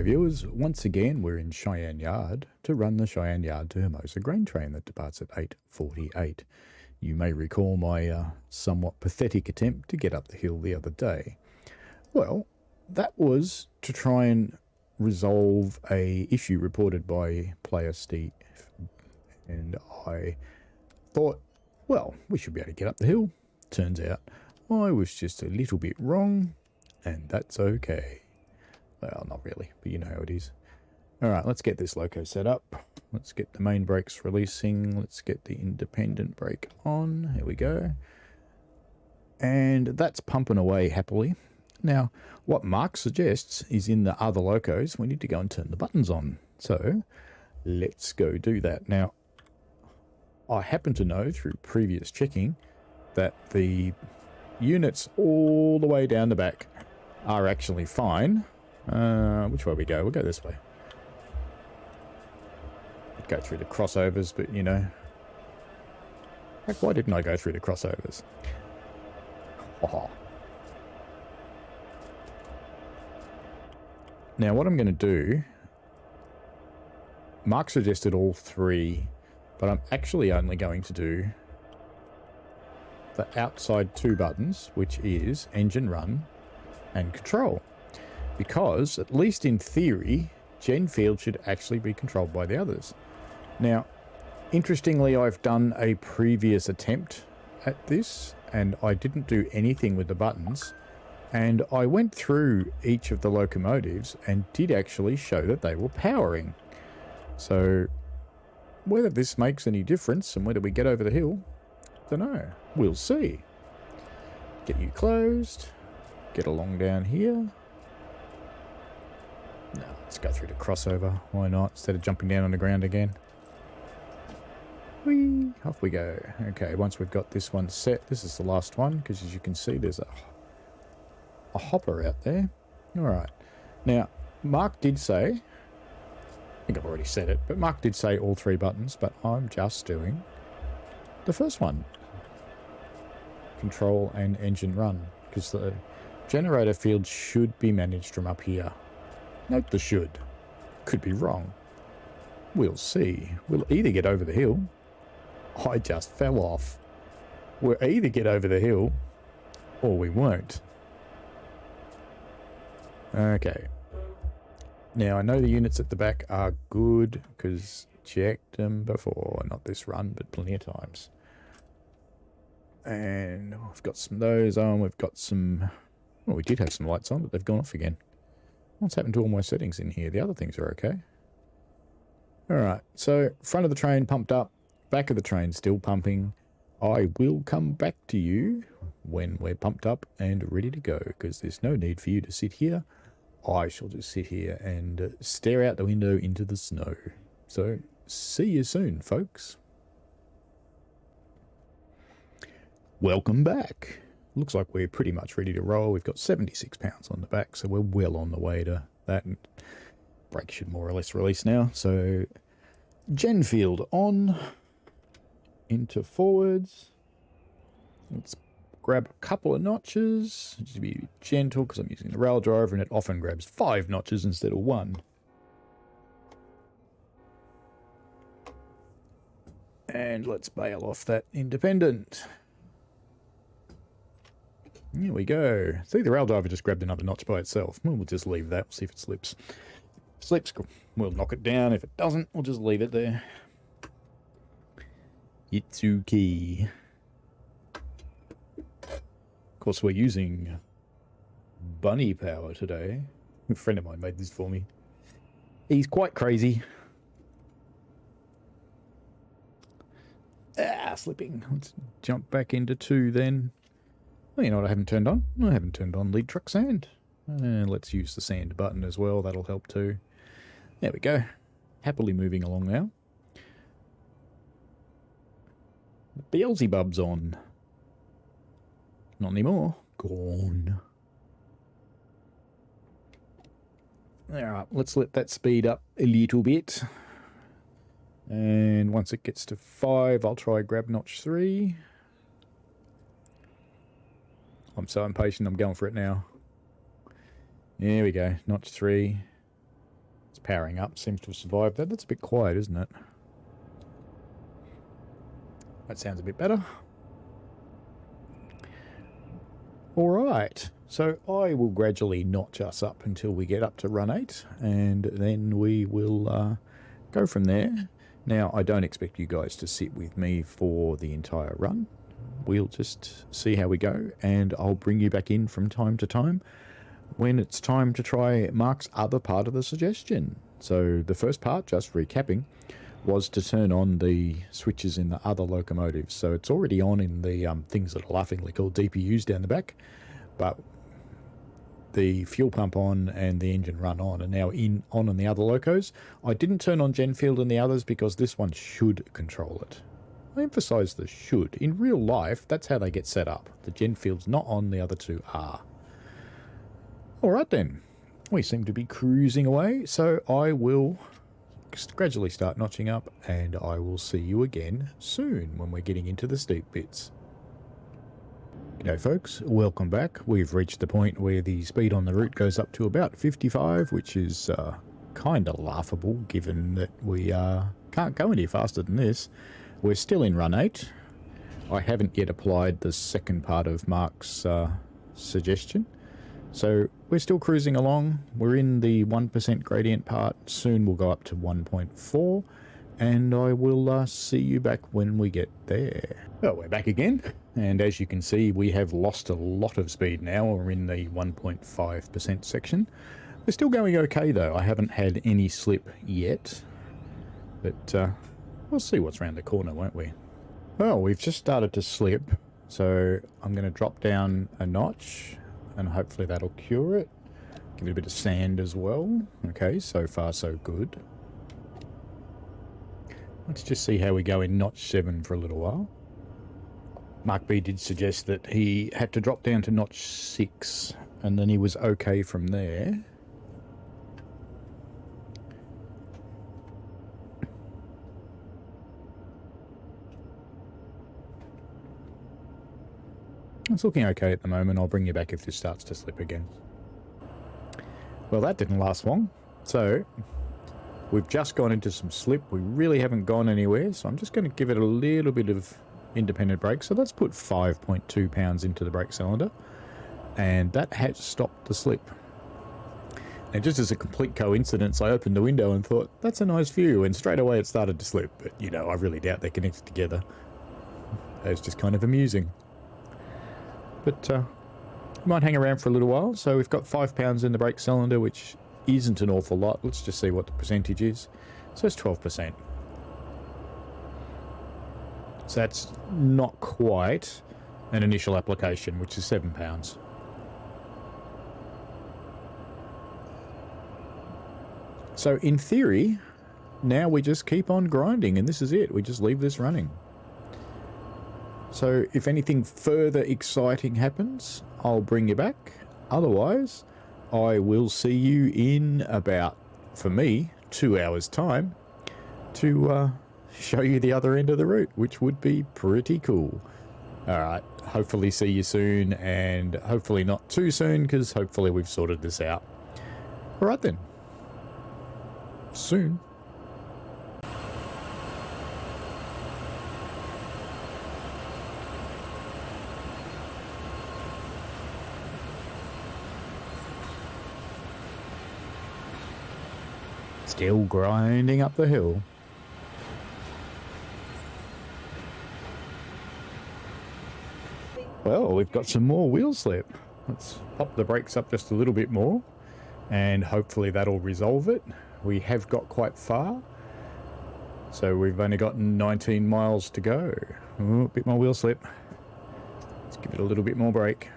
viewers, once again we're in Cheyenne Yard to run the Cheyenne Yard to Hermosa grain train that departs at 8:48. You may recall my somewhat pathetic attempt to get up the hill the other day. Well, that was to try and resolve a issue reported by player Steve, and I thought, well, we should be able to get up the hill. Turns out I was just a little bit wrong, and that's okay. Well, not really, but you know how it is. Alright, let's get this loco set up. Let's get the main brakes releasing. Let's get the independent brake on. Here we go. And that's pumping away happily. Now, what Mark suggests is in the other locos, we need to go and turn the buttons on. So, let's go do that. Now, I happen to know through previous checking that the units all the way down the back are actually fine. Which way we go? We'll go this way. I'd go through the crossovers, but you know. Heck, why didn't I go through the crossovers? Oh. Now what I'm going to do, Mark suggested all three, but I'm actually only going to do the outside two buttons, which is engine run and control. Because, at least in theory, gen field should actually be controlled by the others. Now, interestingly, I've done a previous attempt at this, and I didn't do anything with the buttons, and I went through each of the locomotives and did actually show that they were powering. So, whether this makes any difference and whether we get over the hill, don't know. We'll see. Get you closed. Get along down here. No, let's go through the crossover. Why not? Instead of jumping down on the ground again. Whee! Off we go. Okay, once we've got this one set, this is the last one, because as you can see, there's a hopper out there. Alright. Now, Mark did say, I think I've already said it, but Mark did say all three buttons, but I'm just doing the first one. Control and engine run, because the generator field should be managed from up here. Note the should. Could be wrong. We'll see. We'll either get over the hill. I just fell off. We'll either get over the hill or we won't. Okay. Now I know the units at the back are good because checked them before. Not this run, but plenty of times. And we've got some of those on. We've got some... Well, we did have some lights on, but they've gone off again. What's happened to all my settings in here? The other things are okay. Alright, so front of the train pumped up, back of the train still pumping. I will come back to you when we're pumped up and ready to go, because there's no need for you to sit here. I shall just sit here and stare out the window into the snow. So, see you soon, folks. Welcome back. Looks like we're pretty much ready to roll. We've got 76 pounds on the back, so we're well on the way to that. And brake should more or less release now. So, gen field on. Into forwards. Let's grab a couple of notches. Just be gentle because I'm using the rail driver and it often grabs 5 notches instead of 1. And let's bail off that independent. Here we go. See, the rail driver just grabbed another notch by itself. Well, we'll just leave that. We'll see if it slips. If it slips, we'll knock it down. If it doesn't, we'll just leave it there. It's okay. Of course, we're using bunny power today. A friend of mine made this for me. He's quite crazy. Slipping. Let's jump back into 2 then. Well, you know what I haven't turned on? I haven't turned on lead truck sand. And let's use the sand button as well. That'll help too. There we go. Happily moving along now. Beelzebub's on. Not anymore. Gone. Alright, let's let that speed up a little bit. And once it gets to 5, I'll try grab notch 3. I'm so impatient, I'm going for it now. There we go, notch 3. It's powering up, seems to have survived that. That's a bit quiet, isn't it? That sounds a bit better. Alright, so I will gradually notch us up until we get up to run 8, and then we will go from there. Now, I don't expect you guys to sit with me for the entire run. We'll just see how we go, and I'll bring you back in from time to time when it's time to try Mark's other part of the suggestion. So the first part, just recapping, was to turn on the switches in the other locomotives. So it's already on in the things that are laughingly called DPUs down the back, but the fuel pump on and the engine run on are now on in the other locos. I didn't turn on Genfield and the others because this one should control it. I emphasise the should. In real life, that's how they get set up. The Genfield's not on, the other two are. Alright then, we seem to be cruising away, so I will gradually start notching up, and I will see you again soon when we're getting into the steep bits. G'day folks, welcome back. We've reached the point where the speed on the route goes up to about 55, which is kind of laughable given that we can't go any faster than this. We're still in run 8. I haven't yet applied the second part of Mark's suggestion. So we're still cruising along. We're in the 1% gradient part. Soon we'll go up to 1.4, and I will see you back when we get there. Well, we're back again, and as you can see, we have lost a lot of speed now. We're in the 1.5% section. We're still going okay though. I haven't had any slip yet, but we'll see what's around the corner, won't we? Well, we've just started to slip, so I'm going to drop down a notch, and hopefully that'll cure it. Give it a bit of sand as well. Okay, so far so good. Let's just see how we go in notch 7 for a little while. Marc B did suggest that he had to drop down to notch 6, and then he was okay from there. It's looking okay at the moment. I'll bring you back if this starts to slip again. Well, that didn't last long. So, we've just gone into some slip. We really haven't gone anywhere, so I'm just going to give it a little bit of independent brake. So let's put 5.2 pounds into the brake cylinder, and that has stopped the slip. And just as a complete coincidence, I opened the window and thought, that's a nice view, and straight away it started to slip. But, you know, I really doubt they're connected together. It's just kind of amusing. But might hang around for a little while. So we've got 5 pounds in the brake cylinder, which isn't an awful lot. Let's just see what the percentage is. So it's 12%. So that's not quite an initial application, which is 7 pounds. So in theory, now we just keep on grinding, and this is it. We just leave this running. So if anything further exciting happens, I'll bring you back. Otherwise, I will see you in about, for me, 2 hours' time to show you the other end of the route, which would be pretty cool. Alright, hopefully see you soon, and hopefully not too soon, because hopefully we've sorted this out. Alright then. Soon. Still grinding up the hill. Well, we've got some more wheel slip. Let's pop the brakes up just a little bit more, and hopefully that'll resolve it. We have got quite far, so we've only got 19 miles to go. Ooh, a bit more wheel slip. Let's give it a little bit more brake.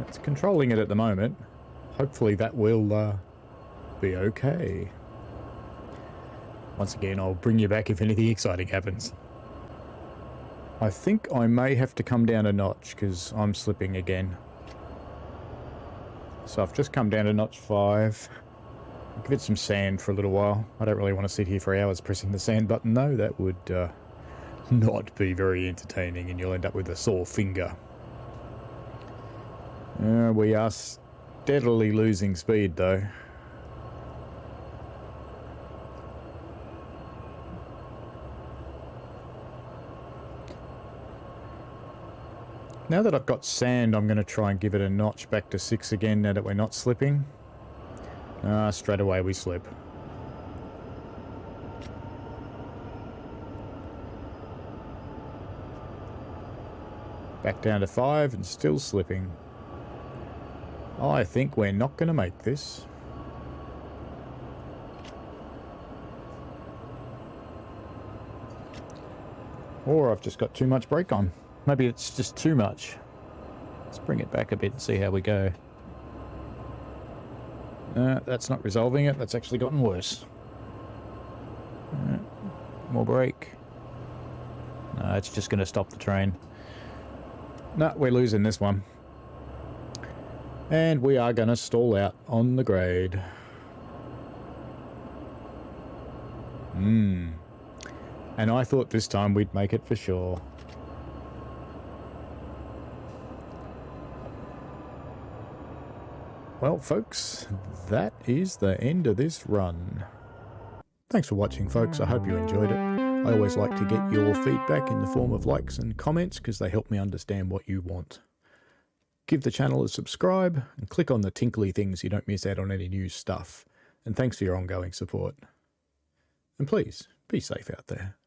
It's controlling it at the moment. Hopefully that will be okay. Once again, I'll bring you back if anything exciting happens. I think I may have to come down a notch because I'm slipping again. So I've just come down to notch 5. I'll give it some sand for a little while. I don't really want to sit here for hours pressing the sand button though. That would not be very entertaining, and you'll end up with a sore finger. We are steadily losing speed though. Now that I've got sand, I'm going to try and give it a notch back to 6 again now that we're not slipping. Straight away we slip. Back down to 5 and still slipping. I think we're not going to make this. Or I've just got too much brake on. Maybe it's just too much. Let's bring it back a bit and see how we go. That's not resolving it. That's actually gotten worse. More brake. No, it's just going to stop the train. No, we're losing this one. And we are going to stall out on the grade. And I thought this time we'd make it for sure. Well, folks, that is the end of this run. Thanks for watching, folks. I hope you enjoyed it. I always like to get your feedback in the form of likes and comments because they help me understand what you want. Give the channel a subscribe and click on the tinkly things so you don't miss out on any new stuff. And thanks for your ongoing support. And please, be safe out there.